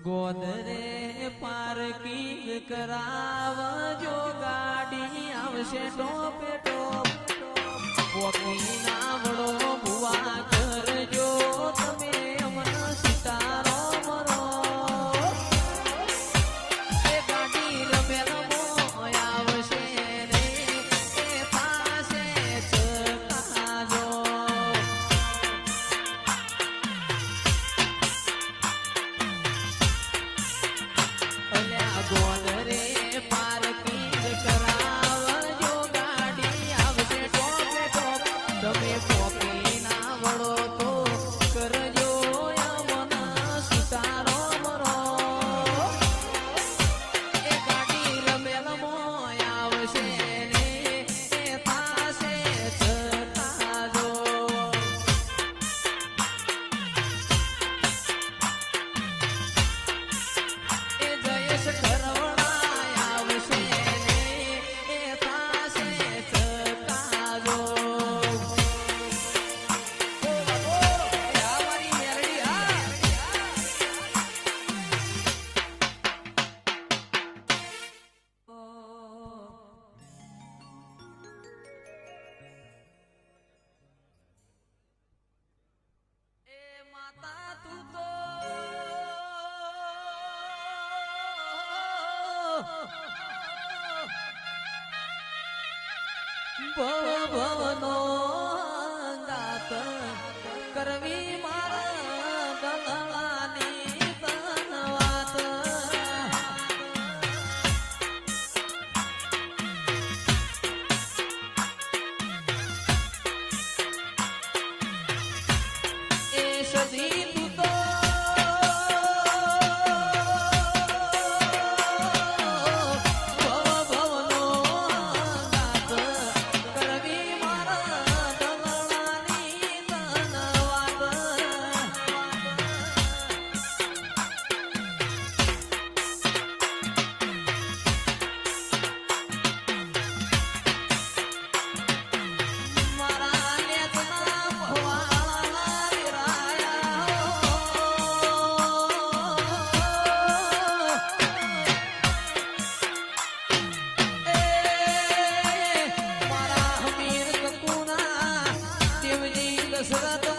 ગોદરે parking કરાવજો ગાડી આવશે ટોપે ટોપ પોકી નાવડો ભુવા કરજો તમે અમને સિતારો મરો એ ગાડી રમે રમો આવશે રે એ પાસે ચકાજો ગોદરે પાર્કિંગ કરાવજો ગાડી આવશે ટોપે ટોપ તમે પોકી ના વળો તો કરજો અમને સિતારો મરો એ ગાડી રમે રમો આવશે રે એ પાસે ચકાજો ભવનો દાત કરવી મારા ગલાની વાત એ સદી દશરથ